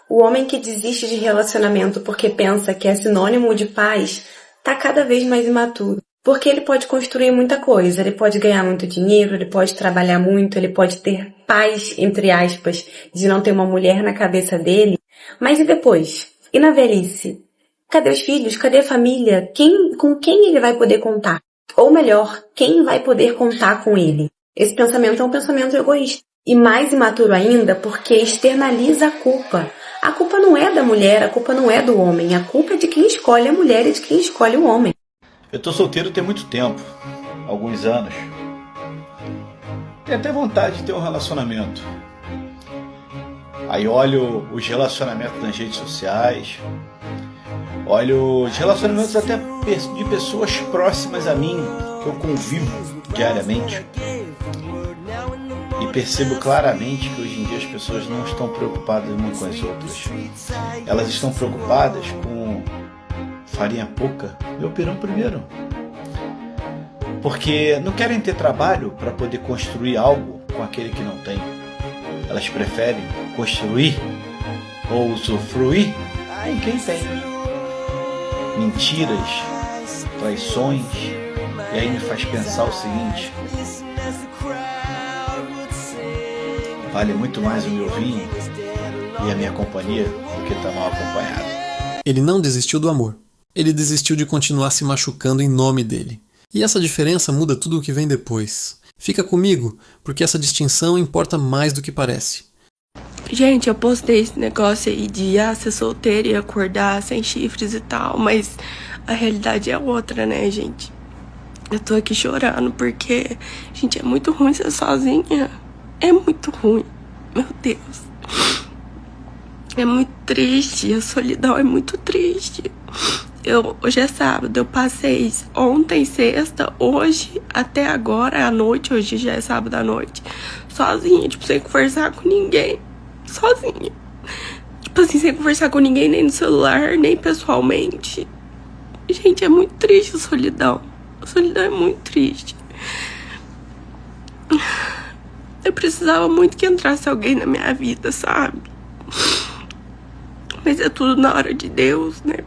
O homem que desiste de relacionamento porque pensa que é sinônimo de paz tá cada vez mais imaturo. Porque ele pode construir muita coisa, ele pode ganhar muito dinheiro, ele pode trabalhar muito, ele pode ter paz, entre aspas, de não ter uma mulher na cabeça dele. Mas e depois? E na velhice? Cadê os filhos? Cadê a família? Com quem ele vai poder contar? Ou melhor, quem vai poder contar com ele? Esse pensamento é um pensamento egoísta. E mais imaturo ainda porque externaliza a culpa. A culpa não é da mulher, a culpa não é do homem. A culpa é de quem escolhe a mulher e de quem escolhe o homem. Eu tô solteiro tem muito tempo, alguns anos. Tenho até vontade de ter um relacionamento. Aí olho os relacionamentos nas redes sociais, olho os relacionamentos até de pessoas próximas a mim, que eu convivo diariamente. E percebo claramente que hoje em dia as pessoas não estão preocupadas umas com as outras. Elas estão preocupadas com farinha pouca, meu pirão primeiro. Porque não querem ter trabalho para poder construir algo com aquele que não tem. Elas preferem construir ou usufruir com quem tem. Mentiras, traições, e aí me faz pensar o seguinte: vale muito mais o meu vinho e a minha companhia do que estar mal acompanhado. Ele não desistiu do amor. Ele desistiu de continuar se machucando em nome dele. E essa diferença muda tudo o que vem depois. Fica comigo, porque essa distinção importa mais do que parece. Gente, eu postei esse negócio aí de ser solteira e acordar sem chifres e tal, mas a realidade é outra, né, gente? Eu tô aqui chorando porque, gente, é muito ruim ser sozinha. É muito ruim. Meu Deus. É muito triste. A solidão é muito triste. Hoje é sábado, eu passei ontem, sexta, hoje, até agora à noite, hoje já é sábado à noite, sozinha, tipo, sem conversar com ninguém, sozinha. Tipo assim, sem conversar com ninguém, nem no celular, nem pessoalmente. Gente, é muito triste a solidão. A solidão é muito triste. Eu precisava muito que entrasse alguém na minha vida, sabe? Mas é tudo na hora de Deus, né?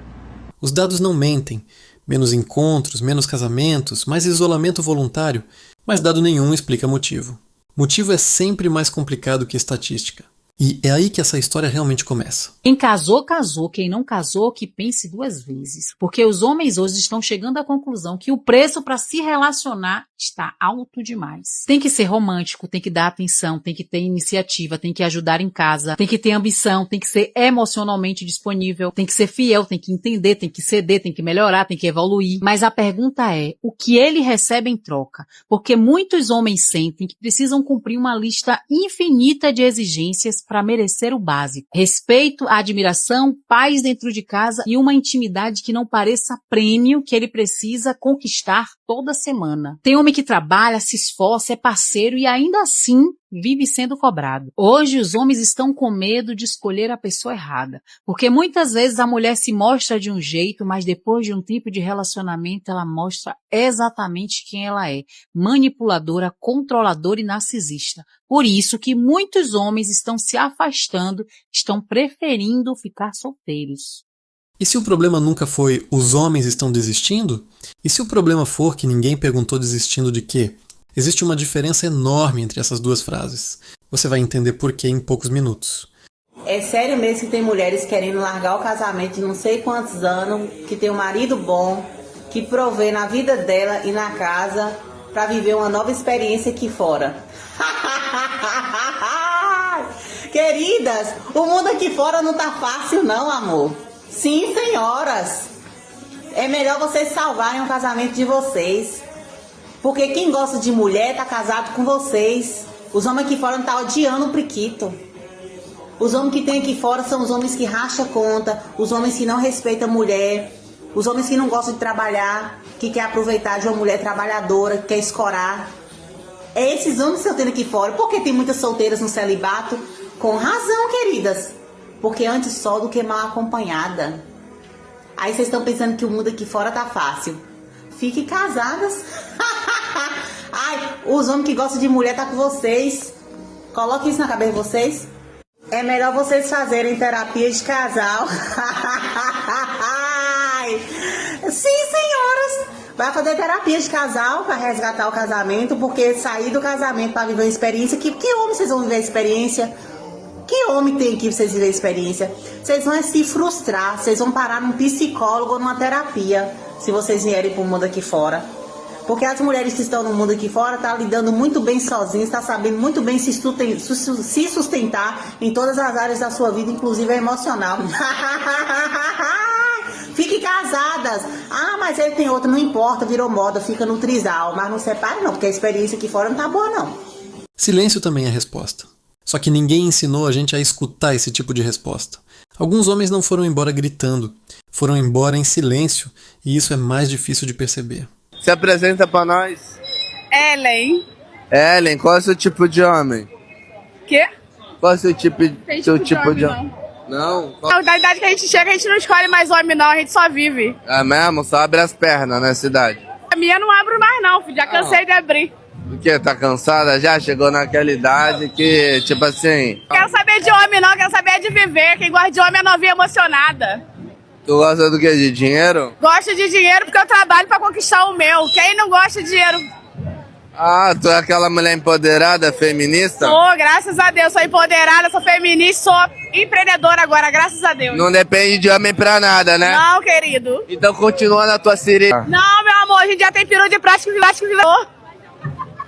Os dados não mentem. Menos encontros, menos casamentos, mais isolamento voluntário, mas dado nenhum explica motivo. Motivo é sempre mais complicado que estatística. E é aí que essa história realmente começa. Quem casou, casou. Quem não casou, que pense duas vezes. Porque os homens hoje estão chegando à conclusão que o preço para se relacionar está alto demais. Tem que ser romântico, tem que dar atenção, tem que ter iniciativa, tem que ajudar em casa, tem que ter ambição, tem que ser emocionalmente disponível, tem que ser fiel, tem que entender, tem que ceder, tem que melhorar, tem que evoluir. Mas a pergunta é, o que ele recebe em troca? Porque muitos homens sentem que precisam cumprir uma lista infinita de exigências para merecer o básico. Respeito, admiração, paz dentro de casa e uma intimidade que não pareça prêmio que ele precisa conquistar toda semana. Tem homem que trabalha, se esforça, é parceiro e ainda assim vive sendo cobrado. Hoje os homens estão com medo de escolher a pessoa errada, porque muitas vezes a mulher se mostra de um jeito, mas depois de um tipo de relacionamento ela mostra exatamente quem ela é, manipuladora, controladora e narcisista. Por isso que muitos homens estão se afastando, estão preferindo ficar solteiros. E se o problema nunca foi os homens estão desistindo? E se o problema for que ninguém perguntou desistindo de quê? Existe uma diferença enorme entre essas duas frases. Você vai entender por quê em poucos minutos. É sério mesmo que tem mulheres querendo largar o casamento de não sei quantos anos, que tem um marido bom, que provê na vida dela e na casa para viver uma nova experiência aqui fora. Queridas, o mundo aqui fora não tá fácil não, amor. Sim, senhoras. É melhor vocês salvarem o casamento de vocês. Porque quem gosta de mulher tá casado com vocês. Os homens aqui fora não tá odiando o priquito. Os homens que tem aqui fora são os homens que racham conta, os homens que não respeitam a mulher, os homens que não gostam de trabalhar, que quer aproveitar de uma mulher trabalhadora, que quer escorar. É esses homens que eu tenho aqui fora. Porque tem muitas solteiras no celibato? Com razão, queridas. Porque antes só do que mal acompanhada. Aí vocês estão pensando que o mundo aqui fora tá fácil. Fiquem casadas. Ai, os homens que gostam de mulher tá com vocês. Coloquem isso na cabeça de vocês. É melhor vocês fazerem terapia de casal. Sim, senhoras. Vai fazer terapia de casal para resgatar o casamento, porque sair do casamento para viver uma experiência. Que homem vocês vão viver a experiência? Que homem tem que vocês viverem a experiência? Vocês vão se frustrar, vocês vão parar num psicólogo ou numa terapia, se vocês vierem pro mundo aqui fora. Porque as mulheres que estão no mundo aqui fora estão lidando muito bem sozinhas, estão sabendo muito bem se sustentar em todas as áreas da sua vida, inclusive a emocional. Fiquem casadas. Ah, mas ele tem outra, não importa, virou moda, fica no trisal. Mas não separe não, porque a experiência aqui fora não tá boa não. Silêncio também é resposta. Só que ninguém ensinou a gente a escutar esse tipo de resposta. Alguns homens não foram embora gritando, foram embora em silêncio, e isso é mais difícil de perceber. Se apresenta pra nós. Ellen. Ellen, qual é o seu tipo de homem? Quê? Qual é o seu tipo de homem? Não? Da idade que a gente chega, a gente não escolhe mais homem, não. A gente só vive. É mesmo? Só abre as pernas na cidade. A minha não abro mais, não, filho. Já cansei de abrir. Por quê? Tá cansada já? Chegou naquela idade que, tipo assim... Quero saber de homem, não. Quero saber de viver. Quem gosta de homem é novinha emocionada. Tu gosta do quê? De dinheiro? Gosto de dinheiro porque eu trabalho pra conquistar o meu. Quem não gosta de dinheiro? Ah, tu é aquela mulher empoderada, feminista? Sou, graças a Deus. Sou empoderada, sou feminista, sou empreendedora agora, graças a Deus. Não depende de homem pra nada, né? Não, querido. Então continua na tua sirene. Não, meu amor, a gente já tem peru de plástico.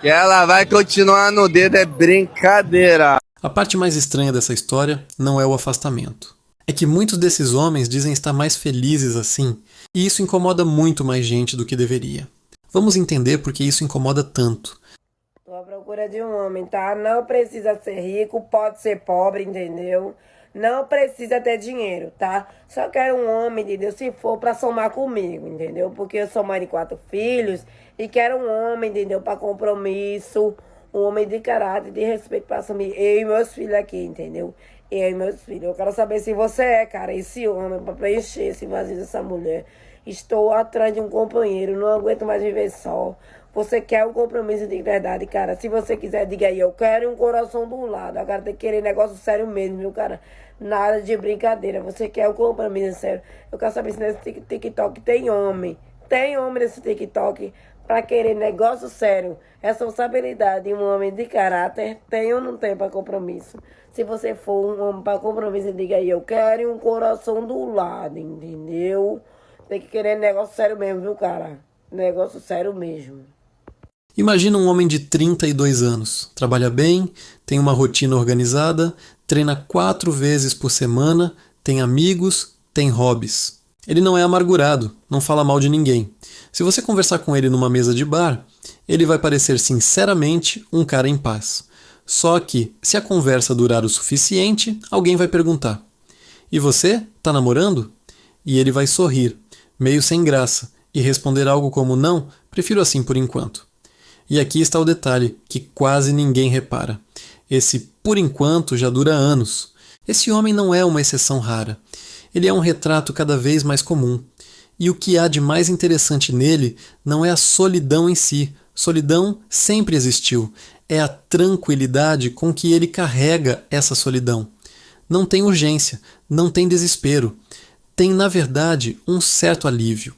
Que ela vai continuar no dedo, é brincadeira. A parte mais estranha dessa história não é o afastamento. É que muitos desses homens dizem estar mais felizes assim, e isso incomoda muito mais gente do que deveria. Vamos entender por que isso incomoda tanto. Tô à procura de um homem, tá? Não precisa ser rico, pode ser pobre, entendeu? Não precisa ter dinheiro, tá? Só quero um homem, entendeu? Se for pra somar comigo, entendeu? Porque eu sou mãe de 4 filhos e quero um homem, entendeu? Pra compromisso, um homem de caráter, de respeito pra assumir eu e meus filhos aqui, entendeu? Eu e meus filhos. Eu quero saber se você é, cara, esse homem pra preencher esse vazio dessa mulher. Estou atrás de um companheiro, não aguento mais viver só. Você quer um compromisso de verdade, cara? Se você quiser, diga aí, eu quero um coração do lado. Agora tem que querer negócio sério mesmo, viu, cara? Nada de brincadeira. Você quer um compromisso sério. Eu quero saber se nesse TikTok tem homem. Tem homem nesse TikTok pra querer negócio sério. Responsabilidade de um homem de caráter. Tem ou não tem pra compromisso? Se você for um homem pra compromisso, diga aí, eu quero um coração do lado, entendeu? Tem que querer negócio sério mesmo, viu, cara? Negócio sério mesmo. Imagina um homem de 32 anos, trabalha bem, tem uma rotina organizada, treina 4 vezes por semana, tem amigos, tem hobbies. Ele não é amargurado, não fala mal de ninguém. Se você conversar com ele numa mesa de bar, ele vai parecer sinceramente um cara em paz. Só que, se a conversa durar o suficiente, alguém vai perguntar: e você? Tá namorando? E ele vai sorrir, meio sem graça, e responder algo como não, prefiro assim por enquanto. E aqui está o detalhe, que quase ninguém repara. Esse por enquanto já dura anos. Esse homem não é uma exceção rara. Ele é um retrato cada vez mais comum. E o que há de mais interessante nele não é a solidão em si. Solidão sempre existiu. É a tranquilidade com que ele carrega essa solidão. Não tem urgência, não tem desespero. Tem, na verdade, um certo alívio.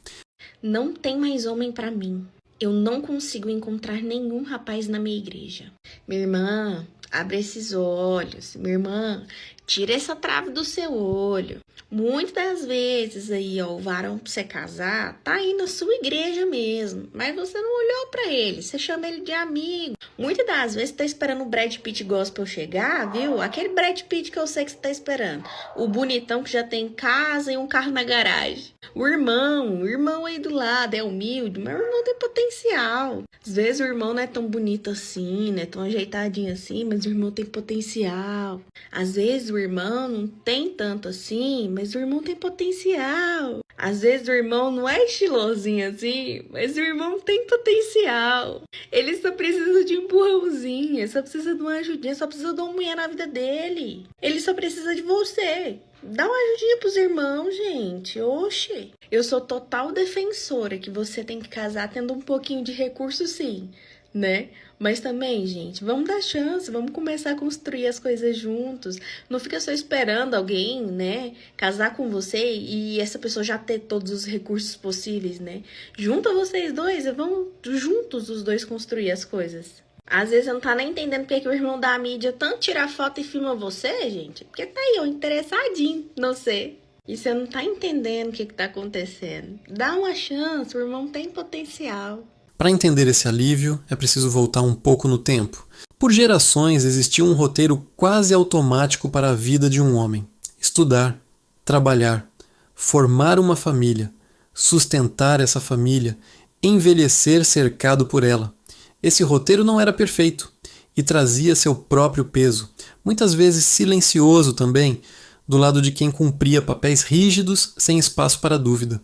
Não tem mais homem pra mim. Eu não consigo encontrar nenhum rapaz na minha igreja. Minha irmã, abre esses olhos. Minha irmã, tira essa trave do seu olho. Muitas das vezes aí, ó, o varão pra você casar tá aí na sua igreja mesmo. Mas você não olhou pra ele, você chama ele de amigo. Muitas das vezes você tá esperando o Brad Pitt gospel chegar, viu? Aquele Brad Pitt que eu sei que você tá esperando. O bonitão que já tem casa e um carro na garagem. O irmão aí do lado é humilde, mas o irmão tem potencial. Às vezes o irmão não é tão bonito assim, não é tão ajeitadinho assim, mas o irmão tem potencial. Às vezes o irmão não tem tanto assim, mas o irmão tem potencial. Às vezes o irmão não é estilosinho assim, mas o irmão tem potencial. Ele só precisa de um empurrãozinho, ele só precisa de uma ajudinha, só precisa de uma mulher na vida dele. Ele só precisa de você. Dá uma ajudinha pros irmãos, gente. Oxe. Eu sou total defensora que você tem que casar tendo um pouquinho de recurso, sim. né? Mas também, gente, vamos dar chance, vamos começar a construir as coisas juntos. Não fica só esperando alguém, né, casar com você e essa pessoa já ter todos os recursos possíveis, né? Junta vocês dois e vão juntos os dois construir as coisas. Às vezes você não tá nem entendendo porque que o irmão da mídia tanto tira foto e filma você, gente. Porque tá aí, ó, interessadinho, não sei. E você não tá entendendo o que tá acontecendo. Dá uma chance, o irmão tem potencial. Para entender esse alívio, é preciso voltar um pouco no tempo. Por gerações existia um roteiro quase automático para a vida de um homem: estudar, trabalhar, formar uma família, sustentar essa família, envelhecer cercado por ela. Esse roteiro não era perfeito e trazia seu próprio peso, muitas vezes silencioso também, do lado de quem cumpria papéis rígidos sem espaço para dúvida.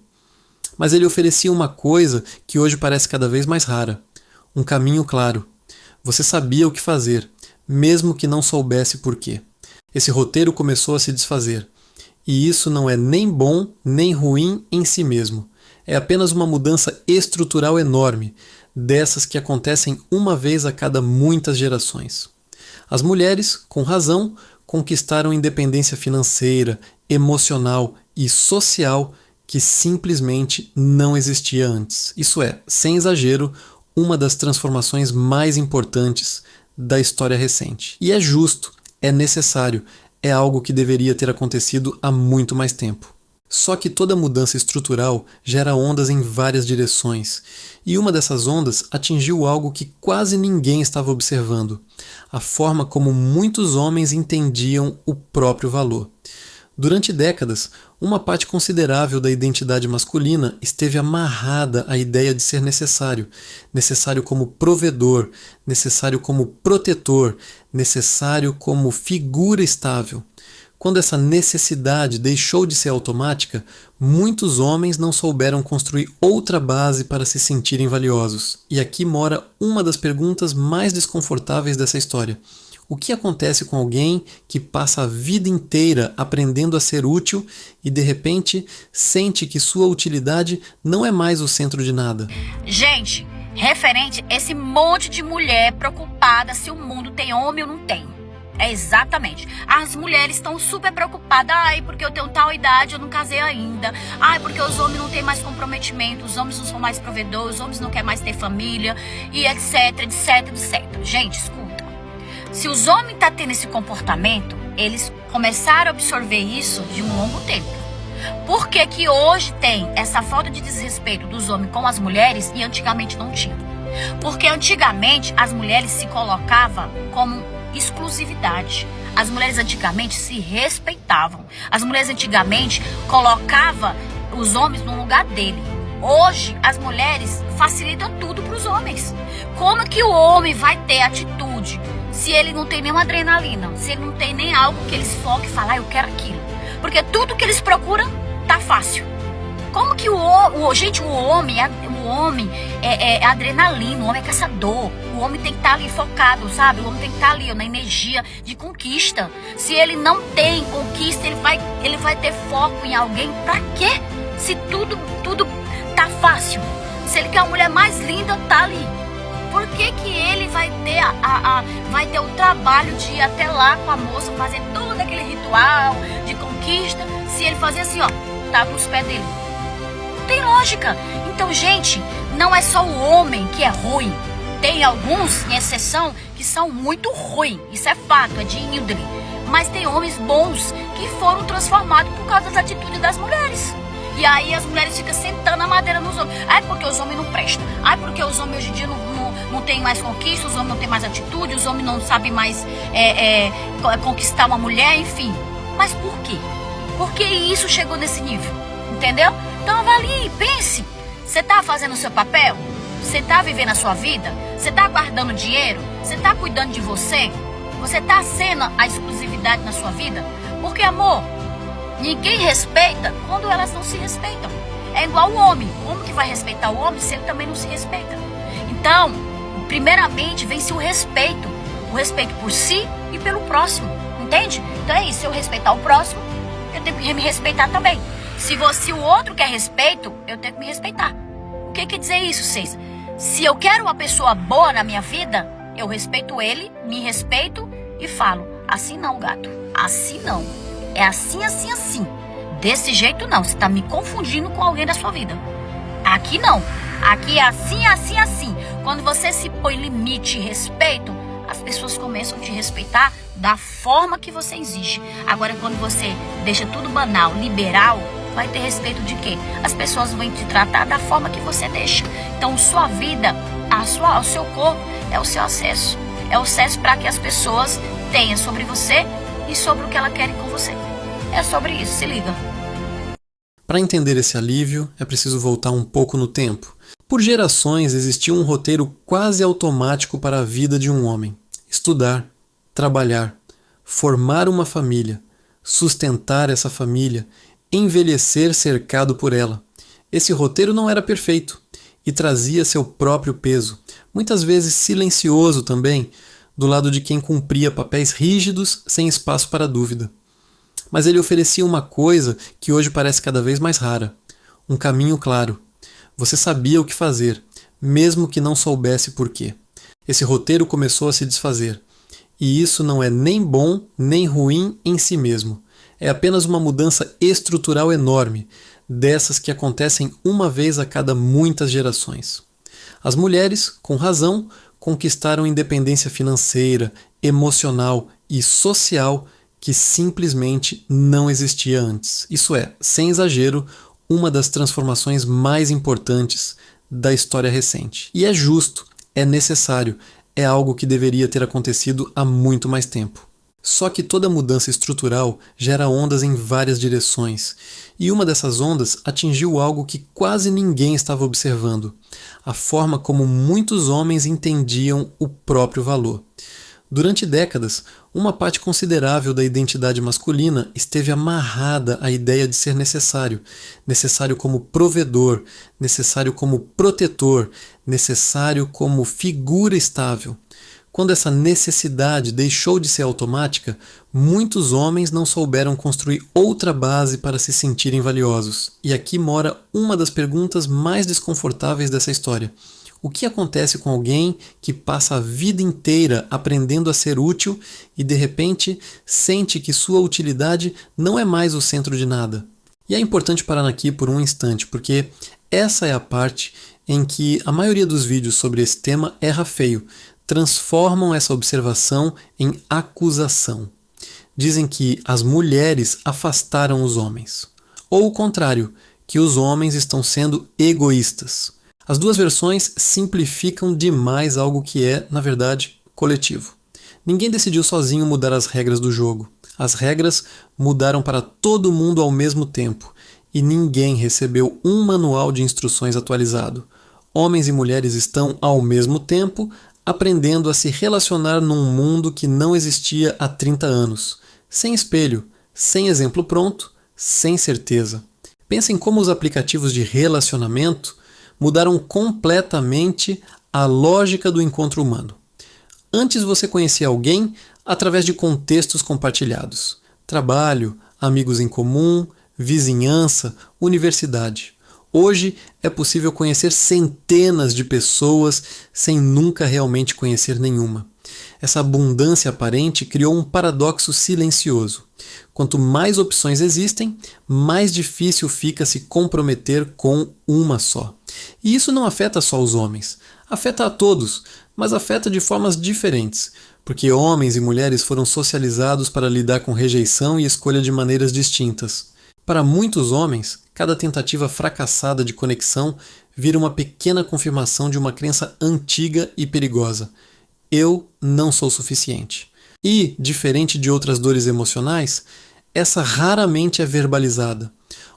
Mas ele oferecia uma coisa que hoje parece cada vez mais rara: um caminho claro. Você sabia o que fazer, mesmo que não soubesse por quê. Esse roteiro começou a se desfazer. E isso não é nem bom nem ruim em si mesmo. É apenas uma mudança estrutural enorme, dessas que acontecem uma vez a cada muitas gerações. As mulheres, com razão, conquistaram independência financeira, emocional e social que simplesmente não existia antes. Isso é, sem exagero, uma das transformações mais importantes da história recente. E é justo, é necessário, é algo que deveria ter acontecido há muito mais tempo. Só que toda mudança estrutural gera ondas em várias direções, e uma dessas ondas atingiu algo que quase ninguém estava observando: a forma como muitos homens entendiam o próprio valor. Durante décadas, uma parte considerável da identidade masculina esteve amarrada à ideia de ser necessário como provedor, necessário como protetor, necessário como figura estável. Quando essa necessidade deixou de ser automática, muitos homens não souberam construir outra base para se sentirem valiosos. E aqui mora uma das perguntas mais desconfortáveis dessa história. O que acontece com alguém que passa a vida inteira aprendendo a ser útil e, de repente, sente que sua utilidade não é mais o centro de nada? Gente, referente a esse monte de mulher preocupada se o mundo tem homem ou não tem. É exatamente. As mulheres estão super preocupadas. Ai, porque eu tenho tal idade, eu não casei ainda. Ai, porque os homens não têm mais comprometimento, os homens não são mais provedores, os homens não querem mais ter família, e etc, etc, etc. Gente, escuta. Se os homens estão tendo esse comportamento, eles começaram a absorver isso de um longo tempo. Por que que hoje tem essa falta de desrespeito dos homens com as mulheres e antigamente não tinha? Porque antigamente as mulheres se colocavam como exclusividade. As mulheres antigamente se respeitavam. As mulheres antigamente colocavam os homens no lugar dele. Hoje as mulheres facilitam tudo para os homens. Como que o homem vai ter atitude se ele não tem nenhuma adrenalina, se ele não tem nem algo que eles foquem e falar, eu quero aquilo? Porque tudo que eles procuram tá fácil. Como que o homem é adrenalina, o homem é caçador, o homem tem que estar ali focado, sabe? O homem tem que estar ali na energia de conquista. Se ele não tem conquista, ele vai ter foco em alguém pra quê? Se tudo tá fácil. Se ele quer uma mulher mais linda, tá ali. Por que que ele vai ter o trabalho de ir até lá com a moça, fazer todo aquele ritual de conquista, se ele fazer assim, ó, tá pros pés dele? Não tem lógica. Então, gente, não é só o homem que é ruim. Tem alguns, em exceção, que são muito ruins. Isso é fato, é de índole. Mas tem homens bons que foram transformados por causa das atitudes das mulheres. E aí as mulheres ficam sentando a madeira nos homens. Ai, porque os homens não prestam. Ai, porque os homens hoje em dia não têm mais conquista, os homens não têm mais atitude, os homens não sabem mais conquistar uma mulher, enfim. Mas por quê? Por que isso chegou nesse nível? Entendeu? Então avalie, pense. Você tá fazendo o seu papel? Você tá vivendo a sua vida? Você tá guardando dinheiro? Você tá cuidando de você? Você tá sendo a exclusividade na sua vida? Porque, amor, ninguém respeita quando elas não se respeitam. É igual o homem. Como que vai respeitar o homem se ele também não se respeita? Então, primeiramente, vem-se o respeito. O respeito por si e pelo próximo. Entende? Então é isso. Se eu respeitar o próximo, eu tenho que me respeitar também. Se o outro quer respeito, eu tenho que me respeitar. O que quer dizer isso, vocês? Se eu quero uma pessoa boa na minha vida, eu respeito ele, me respeito e falo, assim não, gato, assim não. É assim, assim, assim. Desse jeito não, você tá me confundindo com alguém da sua vida. Aqui não, aqui é assim, assim, assim. Quando você se põe limite e respeito, as pessoas começam a te respeitar da forma que você exige. Agora, quando você deixa tudo banal, liberal, vai ter respeito de quê? As pessoas vão te tratar da forma que você deixa. Então, sua vida, o seu corpo é o seu acesso. É o acesso para que as pessoas tenham sobre você e sobre o que elas querem com você. É sobre isso, se liga. Para entender esse alívio, é preciso voltar um pouco no tempo. Por gerações existia um roteiro quase automático para a vida de um homem: estudar, trabalhar, formar uma família, sustentar essa família, envelhecer cercado por ela. Esse roteiro não era perfeito e trazia seu próprio peso, muitas vezes silencioso também, do lado de quem cumpria papéis rígidos sem espaço para dúvida. Mas ele oferecia uma coisa que hoje parece cada vez mais rara: um caminho claro. Você sabia o que fazer, mesmo que não soubesse por quê. Esse roteiro começou a se desfazer. E isso não é nem bom nem ruim em si mesmo. É apenas uma mudança estrutural enorme, dessas que acontecem uma vez a cada muitas gerações. As mulheres, com razão, conquistaram independência financeira, emocional e social que simplesmente não existia antes. Isso é, sem exagero, uma das transformações mais importantes da história recente. E é justo, é necessário, é algo que deveria ter acontecido há muito mais tempo. Só que toda mudança estrutural gera ondas em várias direções, e uma dessas ondas atingiu algo que quase ninguém estava observando: a forma como muitos homens entendiam o próprio valor. Durante décadas, uma parte considerável da identidade masculina esteve amarrada à ideia de ser necessário como provedor, necessário como protetor, necessário como figura estável. Quando essa necessidade deixou de ser automática, muitos homens não souberam construir outra base para se sentirem valiosos. E aqui mora uma das perguntas mais desconfortáveis dessa história. O que acontece com alguém que passa a vida inteira aprendendo a ser útil e de repente sente que sua utilidade não é mais o centro de nada? E é importante parar aqui por um instante, porque essa é a parte em que a maioria dos vídeos sobre esse tema erra feio, transformam essa observação em acusação. Dizem que as mulheres afastaram os homens, ou o contrário, que os homens estão sendo egoístas. As duas versões simplificam demais algo que é, na verdade, coletivo. Ninguém decidiu sozinho mudar as regras do jogo. As regras mudaram para todo mundo ao mesmo tempo, e ninguém recebeu um manual de instruções atualizado. Homens e mulheres estão, ao mesmo tempo, aprendendo a se relacionar num mundo que não existia há 30 anos. Sem espelho, sem exemplo pronto, sem certeza. Pensem como os aplicativos de relacionamento mudaram completamente a lógica do encontro humano. Antes você conhecia alguém através de contextos compartilhados: trabalho, amigos em comum, vizinhança, universidade. Hoje é possível conhecer centenas de pessoas sem nunca realmente conhecer nenhuma. Essa abundância aparente criou um paradoxo silencioso. Quanto mais opções existem, mais difícil fica se comprometer com uma só. E isso não afeta só os homens. Afeta a todos, mas afeta de formas diferentes, porque homens e mulheres foram socializados para lidar com rejeição e escolha de maneiras distintas. Para muitos homens, cada tentativa fracassada de conexão vira uma pequena confirmação de uma crença antiga e perigosa: eu não sou suficiente. E, diferente de outras dores emocionais, essa raramente é verbalizada.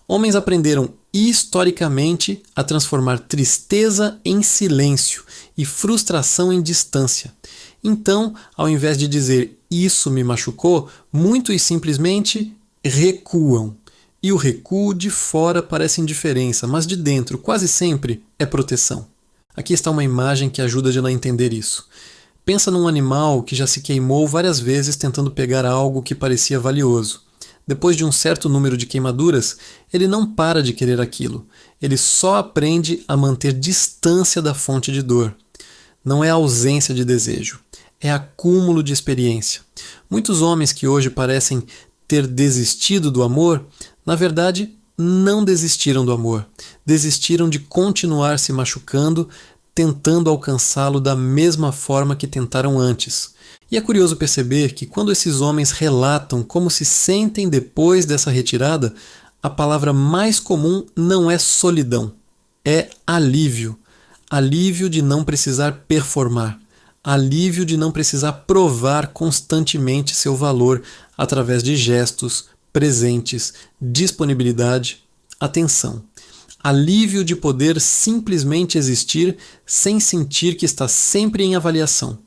Homens aprenderam historicamente a transformar tristeza em silêncio e frustração em distância. Então, ao invés de dizer "isso me machucou", muito e simplesmente recuam. E o recuo de fora parece indiferença, mas de dentro quase sempre é proteção. Aqui está uma imagem que ajuda a entender isso. Pensa num animal que já se queimou várias vezes tentando pegar algo que parecia valioso. Depois de um certo número de queimaduras, ele não para de querer aquilo. Ele só aprende a manter distância da fonte de dor. Não é ausência de desejo, é acúmulo de experiência. Muitos homens que hoje parecem ter desistido do amor, na verdade, não desistiram do amor. Desistiram de continuar se machucando, tentando alcançá-lo da mesma forma que tentaram antes. E é curioso perceber que quando esses homens relatam como se sentem depois dessa retirada, a palavra mais comum não é solidão, é alívio. Alívio de não precisar performar. Alívio de não precisar provar constantemente seu valor através de gestos, presentes, disponibilidade, atenção. Alívio de poder simplesmente existir sem sentir que está sempre em avaliação.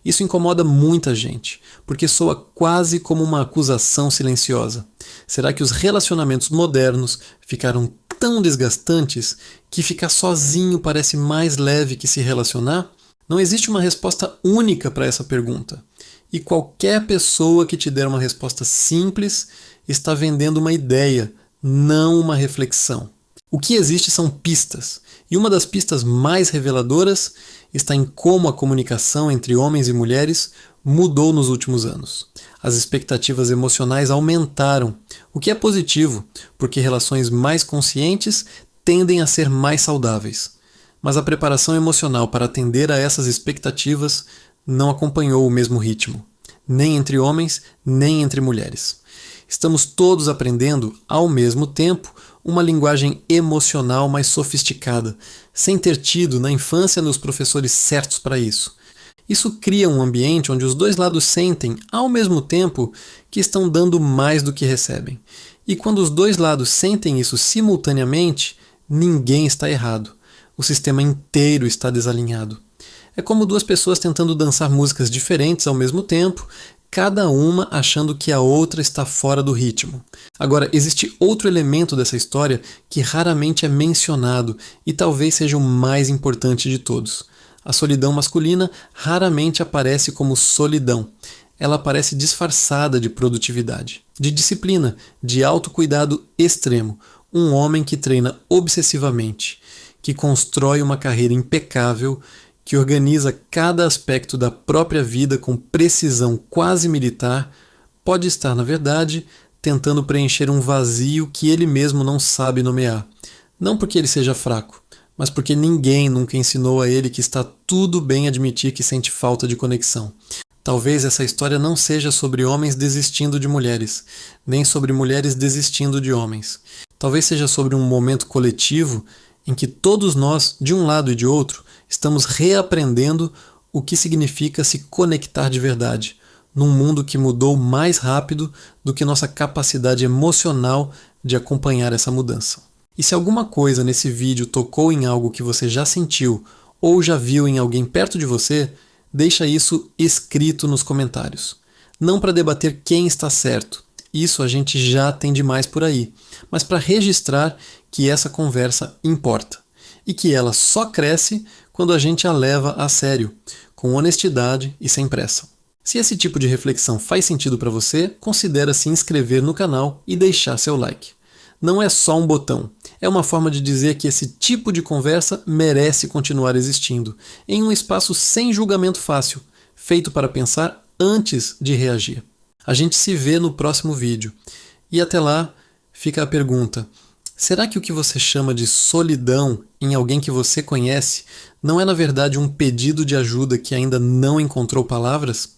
Isso incomoda muita gente, porque soa quase como uma acusação silenciosa. Será que os relacionamentos modernos ficaram tão desgastantes que ficar sozinho parece mais leve que se relacionar? Não existe uma resposta única para essa pergunta. E qualquer pessoa que te der uma resposta simples está vendendo uma ideia, não uma reflexão. O que existe são pistas, e uma das pistas mais reveladoras está em como a comunicação entre homens e mulheres mudou nos últimos anos. As expectativas emocionais aumentaram, o que é positivo, porque relações mais conscientes tendem a ser mais saudáveis. Mas a preparação emocional para atender a essas expectativas não acompanhou o mesmo ritmo, nem entre homens, nem entre mulheres. Estamos todos aprendendo, ao mesmo tempo, uma linguagem emocional mais sofisticada, sem ter tido na infância nos professores certos para isso. Isso cria um ambiente onde os dois lados sentem, ao mesmo tempo, que estão dando mais do que recebem. E quando os dois lados sentem isso simultaneamente, ninguém está errado. O sistema inteiro está desalinhado. É como duas pessoas tentando dançar músicas diferentes ao mesmo tempo, cada uma achando que a outra está fora do ritmo. Agora, existe outro elemento dessa história que raramente é mencionado e talvez seja o mais importante de todos. A solidão masculina raramente aparece como solidão. Ela aparece disfarçada de produtividade, de disciplina, de autocuidado extremo. Um homem que treina obsessivamente, que constrói uma carreira impecável, que organiza cada aspecto da própria vida com precisão quase militar, pode estar, na verdade, tentando preencher um vazio que ele mesmo não sabe nomear. Não porque ele seja fraco, mas porque ninguém nunca ensinou a ele que está tudo bem admitir que sente falta de conexão. Talvez essa história não seja sobre homens desistindo de mulheres, nem sobre mulheres desistindo de homens. Talvez seja sobre um momento coletivo em que todos nós, de um lado e de outro, estamos reaprendendo o que significa se conectar de verdade, num mundo que mudou mais rápido do que nossa capacidade emocional de acompanhar essa mudança. E se alguma coisa nesse vídeo tocou em algo que você já sentiu ou já viu em alguém perto de você, deixa isso escrito nos comentários. Não para debater quem está certo, isso a gente já tem demais por aí, mas para registrar que essa conversa importa e que ela só cresce quando a gente a leva a sério, com honestidade e sem pressa. Se esse tipo de reflexão faz sentido para você, considere se inscrever no canal e deixar seu like. Não é só um botão, é uma forma de dizer que esse tipo de conversa merece continuar existindo, em um espaço sem julgamento fácil, feito para pensar antes de reagir. A gente se vê no próximo vídeo. E até lá, fica a pergunta: será que o que você chama de solidão em alguém que você conhece não é na verdade um pedido de ajuda que ainda não encontrou palavras?